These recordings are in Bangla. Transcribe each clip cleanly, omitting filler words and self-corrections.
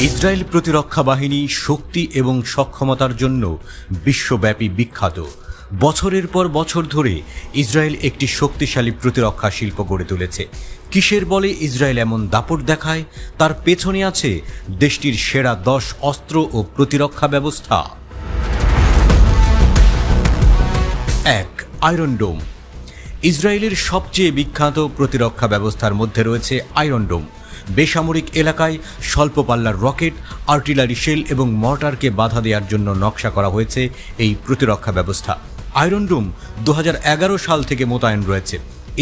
ইসরায়েল প্রতিরক্ষা বাহিনী শক্তি এবং সক্ষমতার জন্য বিশ্বব্যাপী বিখ্যাত। বছরের পর বছর ধরে ইসরায়েল একটি শক্তিশালী প্রতিরক্ষা শিল্প গড়ে তুলেছে। কিসের বলে ইসরায়েল এমন দাপট দেখায়? তার পেছনে আছে দেশটির সেরা 10 অস্ত্র ও প্রতিরক্ষা ব্যবস্থা। 1. আয়রন ডোম। ইসরায়েলের সবচেয়ে বিখ্যাত প্রতিরক্ষা ব্যবস্থার মধ্যে রয়েছে আয়রন ডোম। বেসামরিক এলাকায় স্বল্প পাল্লার রকেট, আর্টিলারি শেল এবং মর্টারকে বাধা দেওয়ার জন্য নকশা করা হয়েছে এই প্রতিরক্ষা ব্যবস্থা। আয়রন ডোম 2011 সাল থেকে মোতায়েন রয়েছে।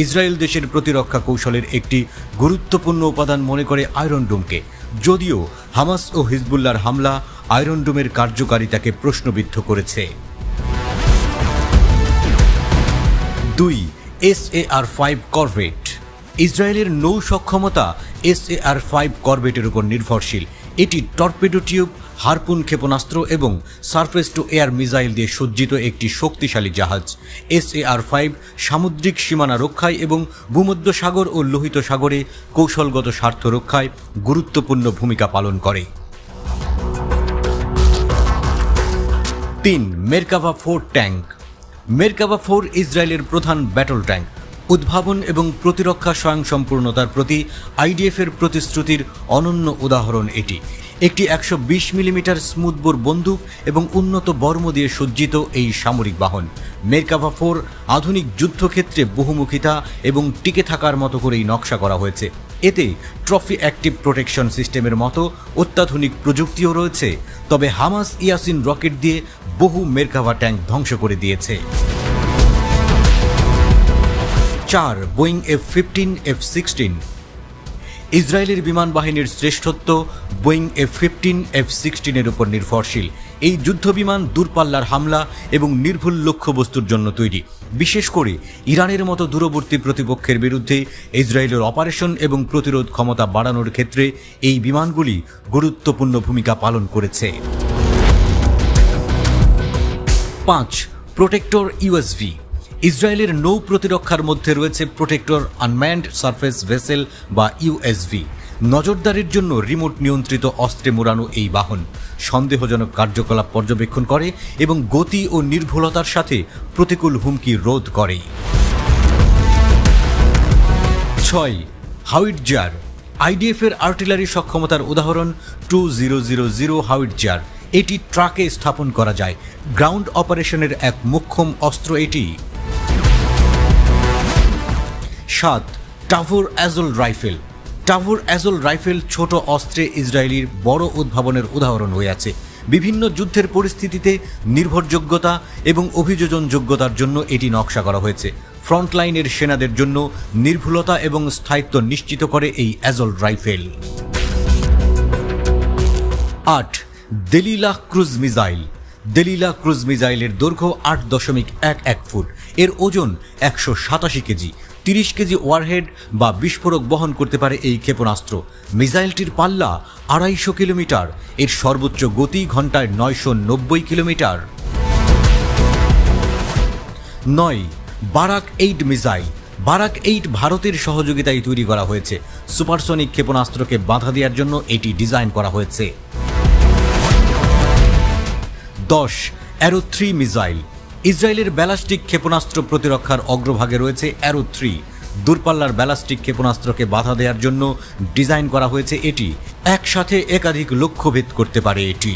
ইসরায়েল দেশের প্রতিরক্ষা কৌশলের একটি গুরুত্বপূর্ণ উপাদান মনে করে আয়রন ডোমকে, যদিও হামাস ও হিজবুল্লাহর হামলা আয়রন ডোমের কার্যকারিতাকে প্রশ্নবিদ্ধ করেছে। 2. SAR-5 corvette. ইসরায়েলের নৌ সক্ষমতা SAR-5 করভেটের উপর নির্ভরশীল। এটি টর্পেডো টিউব, হারপুন ক্ষেপণাস্ত্র এবং সারফেস টু এয়ার মিসাইল দিয়ে সজ্জিত একটি শক্তিশালী জাহাজ। SAR-5 সামুদ্রিক সীমানা রক্ষায় এবং ভূমধ্যসাগর ও লোহিত সাগরে কৌশলগত স্বার্থ রক্ষায় গুরুত্বপূর্ণ ভূমিকা পালন করে। 3. মেরকাভা 4 ট্যাঙ্ক। মেরকাভা 4 ইসরায়েলের প্রধান ব্যাটল ট্যাঙ্ক। উদ্ভাবন এবং প্রতিরক্ষা স্বয়ংসম্পূর্ণতার প্রতি আইডিএফের প্রতিশ্রুতির অনন্য উদাহরণ এটি। একটি 120 মিলিমিটার স্মুথবোর বন্দুক এবং উন্নত বর্ম দিয়ে সজ্জিত এই সামরিক বাহন। মেরকাভা 4 আধুনিক যুদ্ধক্ষেত্রে বহুমুখিতা এবং টিকে থাকার মতো করেই নকশা করা হয়েছে। এতে ট্রফি অ্যাক্টিভ প্রোটেকশন সিস্টেমের মতো অত্যাধুনিক প্রযুক্তিও রয়েছে, তবে হামাস ইয়াসিন রকেট দিয়ে বহু মেরকাভা ট্যাঙ্ক ধ্বংস করে দিয়েছে। 4. Boeing F-15, F-16। ইসরায়েলের বিমান বাহিনীর শ্রেষ্ঠত্ব বোয়িং F-15, F-16 এর উপর নির্ভরশীল। এই যুদ্ধবিমান দূরপাল্লার হামলা এবং নির্ভুল লক্ষ্যবস্তুর জন্য তৈরি। বিশেষ করে ইরানের মতো দূরবর্তী প্রতিপক্ষের বিরুদ্ধে ইসরায়েলের অপারেশন এবং প্রতিরোধ ক্ষমতা বাড়ানোর ক্ষেত্রে এই বিমানগুলি গুরুত্বপূর্ণ ভূমিকা পালন করেছে। 5. প্রোটেক্টর ইউএসভি। ইসরায়েলের নৌ প্রতিরক্ষার মধ্যে রয়েছে প্রোটেক্টর আনম্যান্ড সারফেস ভেসেল বা ইউএসভি। নজরদারির জন্য রিমোট নিয়ন্ত্রিত অস্ত্রে মোড়ানো এই বাহন সন্দেহজনক কার্যকলাপ পর্যবেক্ষণ করে এবং গতি ও নির্ভুলতার সাথে প্রতিকূল হুমকি রোধ করে। 6. হাউইটজার। আইডিএফের আর্টিলারি সক্ষমতার উদাহরণ 2000 হাউইটজার। এটি ট্রাকে স্থাপন করা যায়। গ্রাউন্ড অপারেশনের এক মোক্ষম অস্ত্র এটি। 7. টাভর অ্যাজল রাইফেল। টাভর অ্যাজল রাইফেল ছোট অস্ত্রে ইসরায়েলির বড় উদ্ভাবনের উদাহরণ হয়ে আছে। বিভিন্ন যুদ্ধের পরিস্থিতিতে নির্ভরযোগ্যতা এবং অভিযোজনযোগ্যতার জন্য এটি নকশা করা হয়েছে। ফ্রন্টলাইনের সেনাদের জন্য নির্ভুলতা এবং স্থায়িত্ব নিশ্চিত করে এই অ্যাজল rifle. 8. Delilah cruise missile. Delilah cruise মিসাইলের দৈর্ঘ্য 8.11 ফুট। এর ওজন 187 কেজি। 30 কেজি ওয়ারহেড বা বিস্ফোরক বহন করতে পারে এই ক্ষেপণাস্ত্র। মিসাইলটির পাল্লা 250 কিলোমিটার। এর সর্বোচ্চ গতি ঘন্টায় 990 কিলোমিটার। 9. Barack 8 missile. বারাক 8 ভারতের সহযোগিতায় তৈরি করা হয়েছে। সুপারসনিক ক্ষেপণাস্ত্রকে বাধা দেওয়ার জন্য এটি ডিজাইন করা হয়েছে। 10. Arrow 3 missile. ইসরায়েলের ব্যালাস্টিক ক্ষেপণাস্ত্র প্রতিরক্ষার অগ্রভাগে রয়েছে অ্যারো 3। দূরপাল্লার ব্যালাস্টিক ক্ষেপণাস্ত্রকে বাধা দেওয়ার জন্য ডিজাইন করা হয়েছে এটি। একসাথে একাধিক লক্ষ্যভেদ করতে পারে এটি।